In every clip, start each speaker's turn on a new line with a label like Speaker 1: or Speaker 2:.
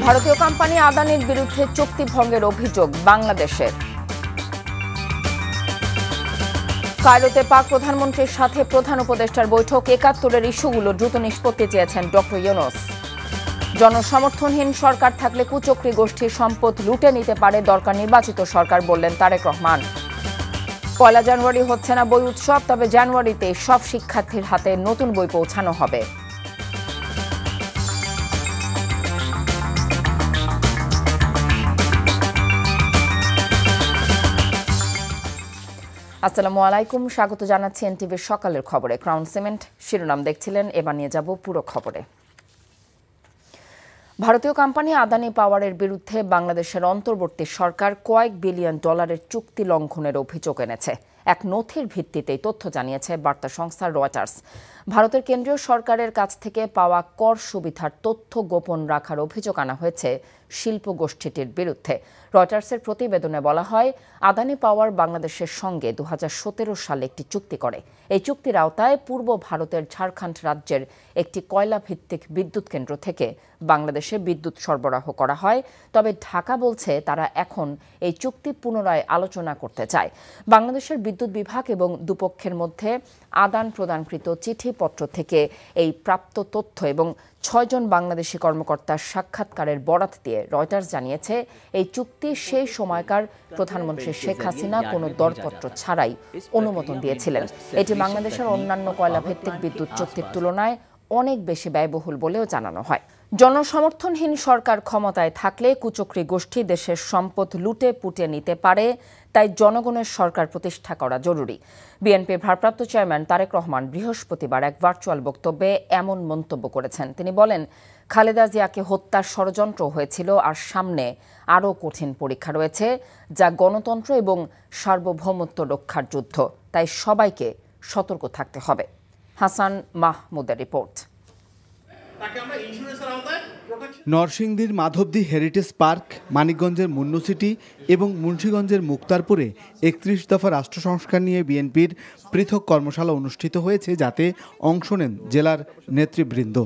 Speaker 1: ভারতীয় কোম্পানি আদানির বিরুদ্ধে চুক্তি ভঙ্গের অভিযোগ বাংলাদেশের। কায়রোতে পাক প্রধানমন্ত্রীর সাথে প্রধান উপদেষ্টার বৈঠক, ৭১-এর ইস্যুগুলো দ্রুত নিষ্পত্তি চেয়েছেন ডক্টর ইউনূস। জনসমর্থনহীন সরকার থাকলে কুচক্রী গোষ্ঠীর সম্পদ লুটে নিতে পারে, দরকার নির্বাচিত সরকার, বললেন তারেক রহমান। ১ জানুয়ারি হচ্ছে না বই উৎসব, তবে জানুয়ারিতে সব শিক্ষার্থীর হাতে নতুন বই পৌঁছানো হবে। আসসালামু আলাইকুম, স্বাগত জানাচ্ছি এনটিভির সকালের খবরে। ক্রাউন সিমেন্ট শিরোনাম দেখছিলেন, এবার নিয়ে যাব পুরো খবরে। ভারতীয় কোম্পানি আদানি পাওয়ারের বিরুদ্ধে বাংলাদেশের অন্তর্বর্তী সরকার কয়েক বিলিয়ন ডলারের চুক্তি লঙ্ঘনের অভিযোগ এনেছে। এক নথির ভিত্তিতে তথ্য জানিয়েছে বার্তা সংস্থা রয়টার্স। ভারতের কেন্দ্রীয় সরকারের কাছ থেকে পাওয়া কর সুবিধার তথ্য গোপন রাখার অভিযোগ আনা হয়েছে শিল্প গোষ্ঠীটির বিরুদ্ধে। রয়টার্সের প্রতিবেদনে বলা হয়, আদানি পাওয়ার বাংলাদেশের সঙ্গে ২০১৭ সালে একটি চুক্তি করে। এই চুক্তির আওতায় পূর্ব ভারতের ঝাড়খণ্ড রাজ্যের একটি কয়লা ভিত্তিক বিদ্যুৎ কেন্দ্র থেকে বাংলাদেশে বিদ্যুৎ সরবরাহ করা হয়। তবে ঢাকা বলছে তারা এখন এই চুক্তি পুনরায় আলোচনা করতে চায়। বাংলাদেশের বিদ্যুৎ বিভাগ এবং দুপক্ষের মধ্যে আদান প্রদানকৃত চিঠিপত্র থেকে এই প্রাপ্ত তথ্য এবং ৬ জন বাংলাদেশি কর্মকর্তার সাক্ষাৎকারের বরাত দিয়ে রয়টার্স জানিয়েছে, এই চুক্তি সেই সময়কার প্রধানমন্ত্রী শেখ হাসিনা কোনো দরপত্র ছাড়াই অনুমোদন দিয়েছিলেন। এটি বাংলাদেশের অন্যান্য কয়লা ভিত্তিক বিদ্যুৎ চুক্তির তুলনায় অনেক বেশি ব্যয়বহুল বলেও জানানো হয়। জনসমর্থনহীন সরকার ক্ষমতায় থাকলে কুচক্রী গোষ্ঠী দেশের সম্পদ লুটে পুটে নিতে পারে, তাই জনগণের সরকার প্রতিষ্ঠা করা জরুরি। বিএনপির ভারপ্রাপ্ত চেয়ারম্যান তারেক রহমান বৃহস্পতিবার এক ভার্চুয়াল বক্তব্যে এমন মন্তব্য করেছেন। তিনি বলেন, খালেদা জিয়াকে হত্যার ষড়যন্ত্র হয়েছিল, আর সামনে আরও কঠিন পরীক্ষা রয়েছে, যা গণতন্ত্র এবং সার্বভৌমত্ব রক্ষার যুদ্ধ। তাই সবাইকে সতর্ক থাকতে হবে। হাসান মাহমুদের রিপোর্ট।
Speaker 2: নরসিংদীর মাধবদী হেরিটেজ পার্ক, মানিকগঞ্জের মুন্নু সিটি এবং মুন্সিগঞ্জের মুক্তারপুরে ৩১ দফা রাষ্ট্র সংস্কার নিয়ে বিএনপির পৃথক কর্মশালা অনুষ্ঠিত হয়েছে, যাতে অংশ নেন জেলার নেতৃবৃন্দ।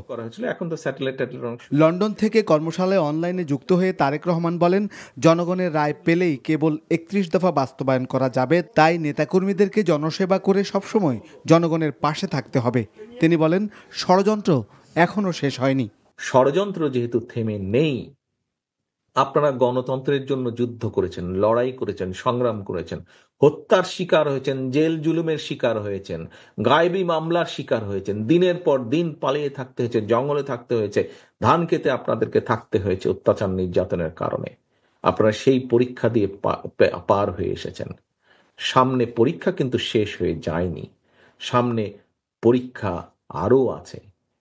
Speaker 2: লন্ডন থেকে কর্মশালায় অনলাইনে যুক্ত হয়ে তারেক রহমান বলেন, জনগণের রায় পেলেই কেবল ৩১ দফা বাস্তবায়ন করা যাবে, তাই নেতাকর্মীদেরকে জনসেবা করে সবসময় জনগণের পাশে থাকতে হবে। তিনি বলেন, ষড়যন্ত্র এখনো শেষ হয়নি।
Speaker 3: ষড়যন্ত্র যেহেতু থেমে নেই, আপনারা গণতন্ত্রের জন্য যুদ্ধ করেছেন, লড়াই করেছেন, সংগ্রাম করেছেন, হত্যার শিকার হয়েছেন, জেল জুলুমের শিকার হয়েছেন, গায়েবী মামলার শিকার হয়েছেন, দিনের পর দিন পালিয়ে থাকতে হয়েছে, জঙ্গলে থাকতে হয়েছে, ধান খেতে আপনাদেরকে থাকতে হয়েছে অত্যাচার নির্যাতনের কারণে। আপনারা সেই পরীক্ষা দিয়ে পার হয়ে এসেছেন। সামনে পরীক্ষা কিন্তু শেষ হয়ে যায়নি, সামনে পরীক্ষা আরও আছে।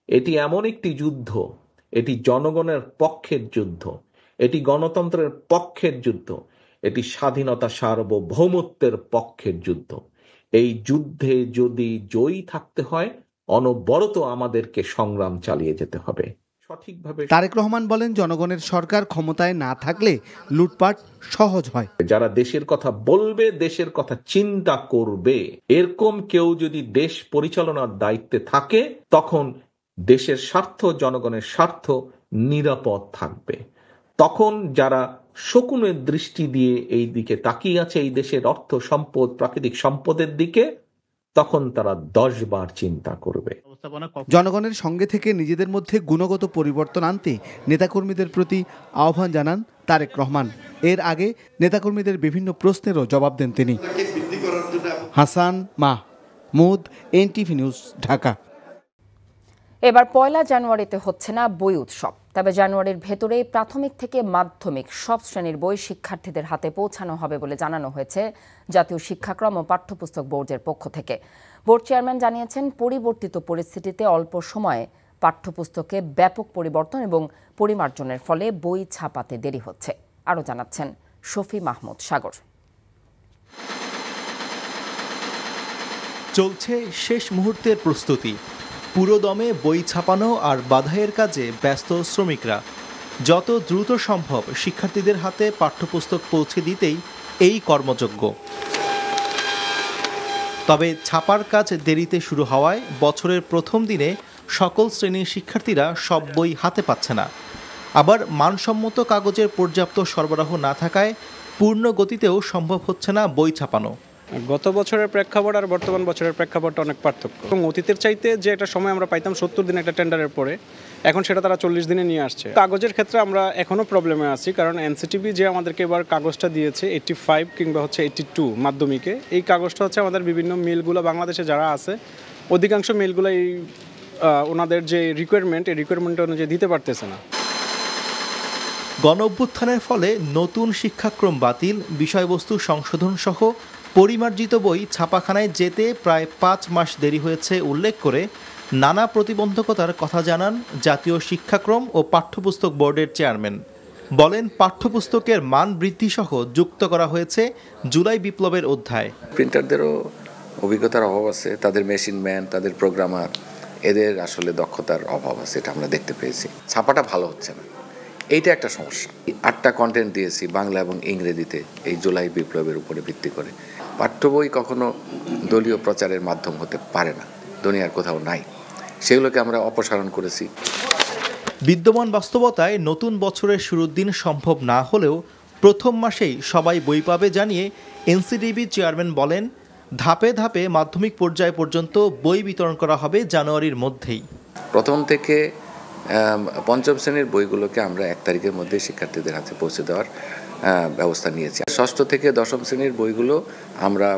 Speaker 3: এটি এমন একটি যুদ্ধ, এটি জনগণের পক্ষের যুদ্ধ, এটি গণতন্ত্রের পক্ষের যুদ্ধ, এটি স্বাধীনতা সার্বভৌমত্বের পক্ষের যুদ্ধ। এই যুদ্ধে যদি জয়ী থাকতে হয়, অনবরত আমাদেরকে সংগ্রাম চালিয়ে যেতে হবে সঠিকভাবে।
Speaker 2: তারেক রহমান বলেন, জনগণের সরকার ক্ষমতায় না থাকলে লুটপাট সহজ হয়।
Speaker 3: যারা দেশের কথা বলবে, দেশের কথা চিন্তা করবে, এরকম কেউ যদি দেশ পরিচালনার দায়িত্বে থাকে, তখন দেশের স্বার্থ, জনগণের স্বার্থ নিরাপদ থাকবে। তখন যারা শকুনের দৃষ্টি দিয়ে এই দিকে তাকিয়ে আছে, এই দেশের অর্থ সম্পদ, প্রাকৃতিক সম্পদের দিকে, তখন তারা ১০ বার চিন্তা করবে।
Speaker 2: জনগণের সঙ্গে থেকে নিজেদের মধ্যে গুণগত পরিবর্তন আনতে নেতাকর্মীদের প্রতি আহ্বান জানান তারেক রহমান। এর আগে নেতাকর্মীদের বিভিন্ন প্রশ্নেরও জবাব দেন তিনি। Hasan Mahmud, NTV news, Dhaka.
Speaker 1: এবার ১ জানুয়ারিতে হচ্ছে না বই উৎসব, তবে জানুয়ারির ভেতরেই প্রাথমিক থেকে মাধ্যমিক সব শ্রেণীর বই শিক্ষার্থীদের হাতে পৌঁছানো হবে বলে জানানো হয়েছে জাতীয় শিক্ষাক্রম ও পাঠ্যপুস্তক বোর্ডের পক্ষ থেকে। বোর্ড চেয়ারম্যান জানিয়েছেন, পরিবর্তিত পরিস্থিতিতে অল্প সময়ে পাঠ্যপুস্তকে ব্যাপক পরিবর্তন এবং পরিমার্জনের ফলে বই ছাপাতে দেরি হচ্ছে। আরও জানাচ্ছেন শফি মাহমুদ সাগর।
Speaker 4: চলছে শেষ মুহূর্তের প্রস্তুতি। পুরোদমে বই ছাপানো আর বাধাইয়ের কাজে ব্যস্ত শ্রমিকরা। যত দ্রুত সম্ভব শিক্ষার্থীদের হাতে পাঠ্যপুস্তক পৌঁছে দিতেই এই কর্মযজ্ঞ। তবে ছাপার কাজ দেরিতে শুরু হওয়ায় বছরের প্রথম দিনে সকল শ্রেণীর শিক্ষার্থীরা সব বই হাতে পাচ্ছে না। আবার মানসম্মত কাগজের পর্যাপ্ত সরবরাহ না থাকায় পূর্ণ গতিতেও সম্ভব হচ্ছে না বই ছাপানো।
Speaker 5: গত বছরের প্রেক্ষাপট আর বর্তমান বছরের প্রেক্ষাপটটা অনেক পার্থক্য, এবং অতীতের চাইতে যে একটা সময় আমরা পাইতাম 70 দিন একটা টেন্ডারের পরে, এখন সেটা তারা 40 দিনে নিয়ে আসছে। কাগজের ক্ষেত্রে আমরা এখনও প্রবলেমে আছি, কারণ এনসিটিভি যে আমাদেরকে এবার কাগজটা দিয়েছে 85 কিংবা 82 মাধ্যমিকে, এই কাগজটা হচ্ছে আমাদের বিভিন্ন মিলগুলো বাংলাদেশে যারা আছে অধিকাংশ মিলগুলো এই ওনাদের যে রিকোয়ারমেন্ট, এই রিকোয়ারমেন্ট অনুযায়ী দিতে পারতেছে না।
Speaker 4: গণঅভ্যুত্থানের ফলে নতুন শিক্ষাক্রম বাতিল, বিষয়বস্তু সংশোধন সহ পরিমার্জিত বই ছাপাখানায় যেতে প্রায় 5 মাস দেরি হয়েছে উল্লেখ করে নানা প্রতিবন্ধকতার কথা জানান জাতীয় শিক্ষাক্রম ও পাঠ্যপুস্তক বোর্ডের চেয়ারম্যান। বলেন, পাঠ্যপুস্তকের মান বৃদ্ধি সহ যুক্ত করা হয়েছে জুলাই বিপ্লবের অধ্যায়।
Speaker 6: প্রিন্টারদেরও অভিজ্ঞতার অভাব আছে, তাদের মেশিন ম্যান, তাদের প্রোগ্রামার, এদের আসলে দক্ষতার অভাব আছে, এটা আমরা দেখতে পেয়েছি। ছাপাটা ভালো হচ্ছে না, এইটা একটা সমস্যা। 8টা কন্টেন্ট দিয়েছি বাংলা এবং ইংরেজিতে এই জুলাই বিপ্লবের উপরে ভিত্তি করে। পাঠ্য বই কখনো দলীয় প্রচারের মাধ্যম হতে পারে না, দুনিয়ার কোথাও নাই, সেগুলোকে আমরা অপসারণ করেছি।
Speaker 4: বিদ্যমান বাস্তবতায় নতুন বছরের শুরুর দিন সম্ভব না হলেও প্রথম মাসেই সবাই বই পাবে জানিয়ে এনসিটিবি চেয়ারম্যান বলেন, ধাপে ধাপে মাধ্যমিক পর্যায় পর্যন্ত বই বিতরণ করা হবে জানুয়ারির মধ্যেই।
Speaker 6: প্রথম থেকে পঞ্চম শ্রেণীর বইগুলোকে আমরা 1 তারিখের মধ্যে শিক্ষার্থীদের হাতে পৌঁছে দেওয়ার ব্যবস্থা নিয়েছি। ষষ্ঠ থেকে দশম শ্রেণীর বইগুলো আমরা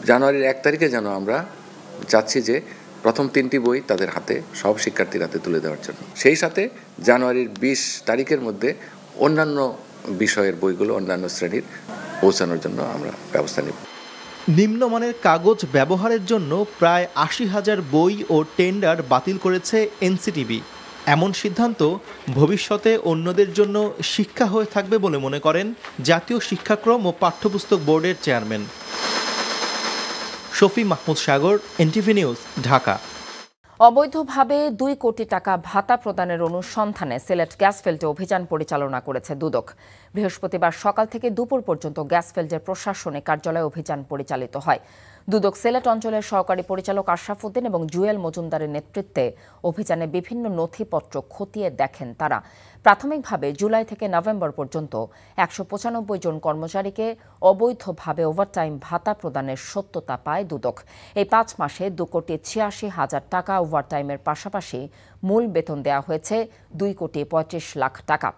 Speaker 6: জানুয়ারির 1 তারিখে যেন আমরা চাচ্ছি যে প্রথম 3টি বই তাদের হাতে, সব শিক্ষার্থীর হাতে তুলে দেওয়ার জন্য। সেই সাথে জানুয়ারির 20 তারিখের মধ্যে অন্যান্য বিষয়ের বইগুলো অন্যান্য শ্রেণীর পৌঁছানোর জন্য আমরা ব্যবস্থা নেব।
Speaker 4: নিম্নমানের কাগজ ব্যবহারের জন্য প্রায় 80,000 বই ও টেন্ডার বাতিল করেছে এনসিটিবি। এমন সিদ্ধান্ত ভবিষ্যতে অন্যদের জন্য শিক্ষা হয়ে থাকবে বলে মনে করেন জাতীয় শিক্ষাক্রম ও পাঠ্যপুস্তক বোর্ডের চেয়ারম্যান। শফি মাহমুদ সাগর, এনটিভি নিউজ, ঢাকা।
Speaker 1: অবৈধভাবে 2 কোটি টাকা ভাতা প্রদানের অনুসন্ধানে সিলেট গ্যাসফিল্ডে অভিযান পরিচালনা করেছে দুদক। বৃহস্পতিবার সকাল থেকে দুপুর পর্যন্ত গ্যাসফিল্ডের প্রশাসনিক কার্যালয়ে অভিযান পরিচালিত হয়। দুদক সিলেট অঞ্চলের সহকারী পরিচালক আশরাফ উদ্দিন এবং জুয়েল মজুমদারের নেতৃত্বে অভিযানে বিভিন্ন নথিপত্র খতিয়ে দেখেন তারা। প্রাথমিকভাবে জুলাই থেকে নভেম্বর পর্যন্ত 195 জন কর্মচারীকে অবৈধভাবে ওভারটাইম ভাতা প্রদানের সত্যতা পায় দুদক। এই 5 মাসে 2,86,000 টাকা ওভারটাইমের পাশাপাশি মূল বেতন দেওয়া হয়েছে 2,35,00,000 টাকা।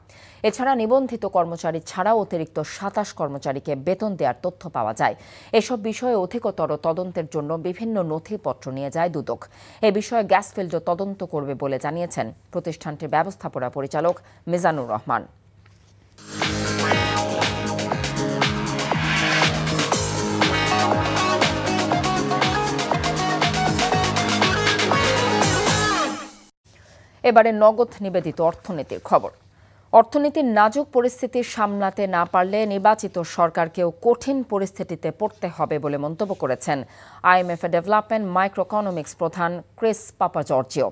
Speaker 1: এছাড়া নিবন্ধিত কর্মচারী ছাড়াও অতিরিক্ত 27 কর্মচারীকে বেতন দেওয়ার তথ্য পাওয়া যায়। এসব বিষয়ে অধিকতর তদন্তের জন্য বিভিন্ন নথিপত্র নিয়ে যায় দুদক। এ বিষয়ে গ্যাসফিল্ডও তদন্ত করবে বলে জানিয়েছেন প্রতিষ্ঠানটির ব্যবস্থাপনা পরিচালক মিজানুর রহমান। এবারে নগদ নিবেদিত অর্থনীতির খবর। অর্থনীতির নাজুক পরিস্থিতি সামলাতে না পারলে নির্বাচিত সরকারকেও কঠিন পরিস্থিতিতে পড়তে হবে বলে মন্তব্য করেছেন আইএমএফ ডেভেলপমেন্ট মাইক্রোইকোনমিক্স প্রধান ক্রিস পাপাজর্জিও।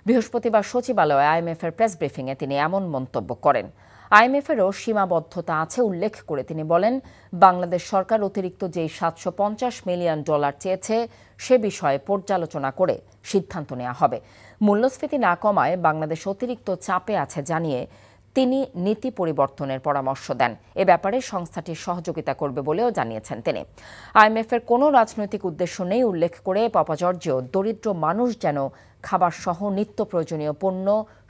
Speaker 1: বৃহস্পতিবার সচিবালয়ে আইএমএফের প্রেস ব্রিফিংয়ে তিনি এমন মন্তব্য করেন। আইএমএফেরও সীমাবদ্ধতা আছে উল্লেখ করে তিনি বলেন, বাংলাদেশ সরকার অতিরিক্ত যেই $750 মিলিয়ন চেয়েছে সে বিষয়ে পর্যালোচনা করে সিদ্ধান্ত নেওয়া হবে। মূল্যস্ফীতি না কমায় বাংলাদেশ অতিরিক্ত চাপে আছে জানিয়ে তিনি নীতি পরিবর্তনের পরামর্শ দেন। এ ব্যাপারে সংস্থাটি সহযোগিতা করবে বলেও জানিয়েছেন তিনি। আইএমএফের কোনো রাজনৈতিক উদ্দেশ্য নেই উল্লেখ করে পাপাজর্জিও দরিদ্র মানুষ যেন খাবার সহ নিত্য প্রয়োজনীয় পণ্য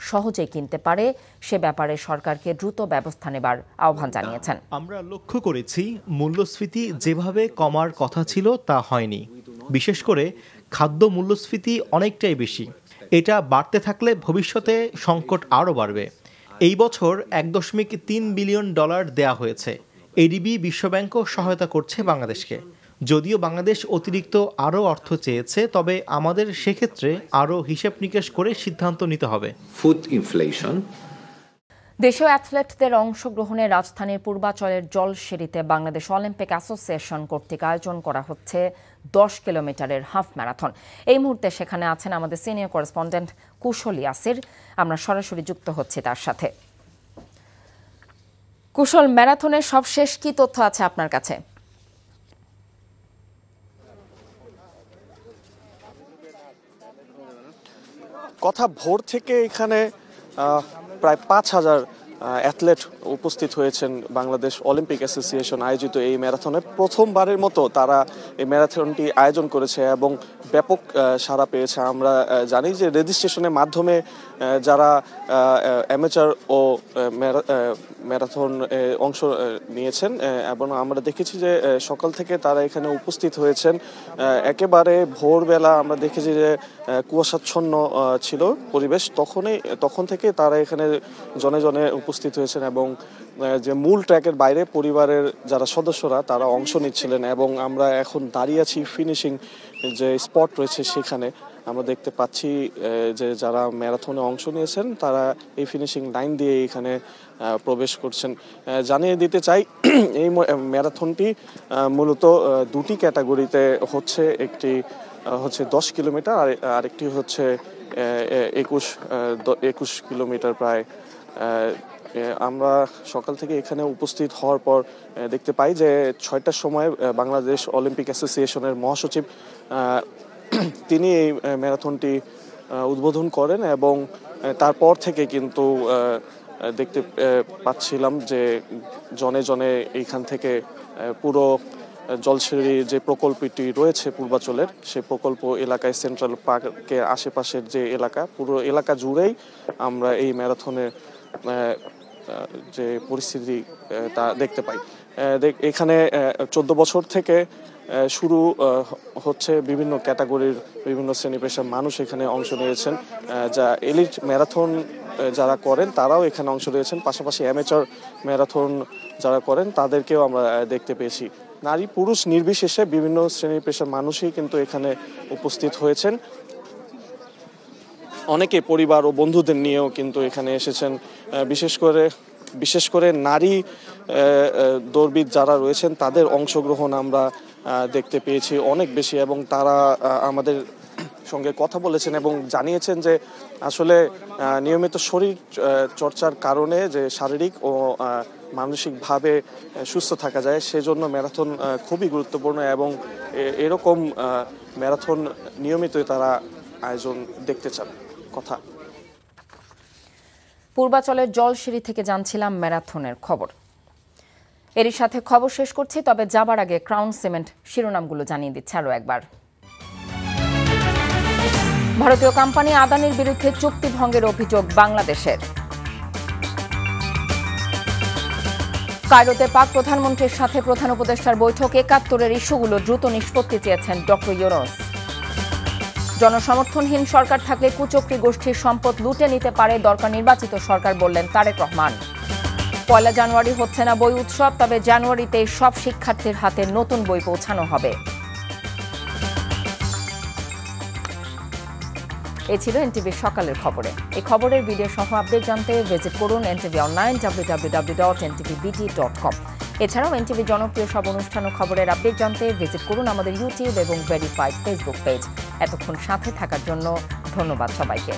Speaker 1: সহজেই কিনতে পারে সে ব্যাপারে সরকারকে দ্রুত ব্যবস্থা নেবার আহ্বান জানিয়েছেন।
Speaker 4: আমরা লক্ষ্য করেছি মূল্যস্ফীতি যেভাবে কমার কথা ছিল তা হয়নি। বিশেষ করে খাদ্য মূল্যস্ফীতি অনেকটাই বেশি। এটা বাড়তে থাকলে ভবিষ্যতে সংকট আরও বাড়বে। এই বছর $1.3 বিলিয়ন দেয়া হয়েছে। এডিবি, বিশ্বব্যাংকও সহায়তা করছে বাংলাদেশকে। যদিও বাংলাদেশ অতিরিক্ত আরও অর্থ চেয়েছে, তবে আমাদের সেক্ষেত্রে আরও হিসেব নিকেশ করে সিদ্ধান্ত নিতে হবে।
Speaker 3: Food inflation.
Speaker 1: দেশীয় অ্যাথলেটদের অংশগ্রহণে রাজধানীর পূর্বাচলের জলসিঁড়িতে বাংলাদেশ অলিম্পিক অ্যাসোসিয়েশন কর্তৃক আয়োজন করা হচ্ছে 10 কিলোমিটারের হাফ ম্যারাথন। এই মুহূর্তে সেখানে আছেন আমাদের সিনিয়র করেসপন্ডেন্ট কুশল ইয়াসির। আমরা সরাসরি যুক্ত হচ্ছি তার সাথে। কুশল, ম্যারাথনের সবশেষ কি তথ্য আছে আপনার কাছে?
Speaker 7: কথা ভোর থেকে এখানে প্রায় 5,000 অ্যাথলেট উপস্থিত হয়েছেন বাংলাদেশ অলিম্পিক অ্যাসোসিয়েশন আয়োজিত এই ম্যারাথনে। প্রথমবারের মতো তারা এই ম্যারাথনটি আয়োজন করেছে এবং ব্যাপক সাড়া পেয়েছে। আমরা জানি যে রেজিস্ট্রেশনের মাধ্যমে যারা অ্যামেচার ও ম্যারাথন অংশ নিয়েছেন এবং আমরা দেখেছি যে সকাল থেকে তারা এখানে উপস্থিত হয়েছেন। একেবারে ভোরবেলা আমরা দেখেছি যে কুয়াশাচ্ছন্ন ছিল পরিবেশ, তখন থেকে তারা এখানে জনে জনে উপস্থিত হয়েছেন এবং যে মূল ট্র্যাকের বাইরে পরিবারের যারা সদস্যরা তারা অংশ নিচ্ছিলেন এবং আমরা এখন দাঁড়িয়ে আছি ফিনিশিং যে স্পট রয়েছে সেখানে। আমরা দেখতে পাচ্ছি যে যারা ম্যারাথনে অংশ নিয়েছেন তারা এই ফিনিশিং লাইন দিয়ে এখানে প্রবেশ করছেন। জানিয়ে দিতে চাই এই ম্যারাথনটি মূলত দুটি ক্যাটাগরিতে হচ্ছে, একটি হচ্ছে 10 কিলোমিটার আর আরেকটি হচ্ছে 21 কিলোমিটার প্রায়। আমরা সকাল থেকে এখানে উপস্থিত হওয়ার পর দেখতে পাই যে 6টার সময় বাংলাদেশ অলিম্পিক অ্যাসোসিয়েশনের মহাসচিব তিনি এই ম্যারাথনটি উদ্বোধন করেন এবং তারপর থেকে কিন্তু দেখতে পাচ্ছিলাম যে জনে জনে এইখান থেকে পুরো জলসিঁড়ি যে প্রকল্পটি রয়েছে পূর্বাচলের, সেই প্রকল্প এলাকায় সেন্ট্রাল পার্কের আশেপাশের যে এলাকা, পুরো এলাকা জুড়েই আমরা এই ম্যারাথনের যে পরিস্থিতি তা দেখতে পাই। এখানে 14 বছর থেকে শুরু হচ্ছে, বিভিন্ন ক্যাটাগরির বিভিন্ন শ্রেণী পেশার মানুষ এখানে অংশ নিয়েছেন। যা এলিট ম্যারাথন যারা করেন তারাও এখানে অংশ নিয়েছেন, পাশাপাশি অ্যামেচার ম্যারাথন যারা করেন তাদেরকেও আমরা দেখতে পেয়েছি। নারী পুরুষ নির্বিশেষে বিভিন্ন শ্রেণী পেশার মানুষই কিন্তু এখানে উপস্থিত হয়েছেন। অনেকে পরিবার ও বন্ধুদের নিয়েও কিন্তু এখানে এসেছেন। বিশেষ করে নারী দৌড়বিদ যারা রয়েছেন তাদের অংশগ্রহণ আমরা দেখতে পেয়েছি অনেক বেশি এবং তারা আমাদের সঙ্গে কথা বলেছেন এবং জানিয়েছেন যে আসলে নিয়মিত শরীর চর্চার কারণে যে শারীরিক ও মানসিকভাবে সুস্থ থাকা যায়, সেজন্য ম্যারাথন খুবই গুরুত্বপূর্ণ এবং এরকম ম্যারাথন নিয়মিতই তারা আয়োজন দেখতে চান। কথা
Speaker 1: পূর্বাচলের জলসিঁড়ি থেকে জানছিলাম ম্যারাথনের খবর। এরই সাথে খবর শেষ করছি, তবে যাবার আগে ক্রাউন সিমেন্ট শিরোনামগুলো জানিয়ে দিচ্ছে আরও একবার। ভারতীয় কোম্পানি আদানির বিরুদ্ধে চুক্তি ভঙ্গের অভিযোগ বাংলাদেশের। কায়রোতে পাক প্রধানমন্ত্রীর সাথে প্রধান উপদেষ্টার বৈঠক, ৭১-এর ইস্যুগুলো দ্রুত নিষ্পত্তি চেয়েছেন ডক্টর ইউনূস। জনসমর্থনহীন সরকার থাকলে কুচক্রী গোষ্ঠীর সম্পদ লুটে নিতে পারে দরকার নির্বাচিত সরকার, বললেন তারেক রহমান। ১ জানুয়ারি হচ্ছে না বই উৎসব, তবে জানুয়ারিতে সব শিক্ষার্থীর হাতে নতুন বই পৌঁছানো হবে। এ ছিল এনটিভি সকালের খবরে। এই খবরের ভিডিও সহ আপডেট জানতে ভিজিট করুন এনটিভি অনলাইন www.ntv.com। এছাড়াও এনটিভি জনপ্রিয় সব অনুষ্ঠান ও খবরের আপডেট জানতে ভিজিট করুন আমাদের ইউটিউব এবং ভেরিফাইড ফেসবুক পেজ। এতক্ষণ সাথে থাকার জন্য ধন্যবাদ সবাইকে।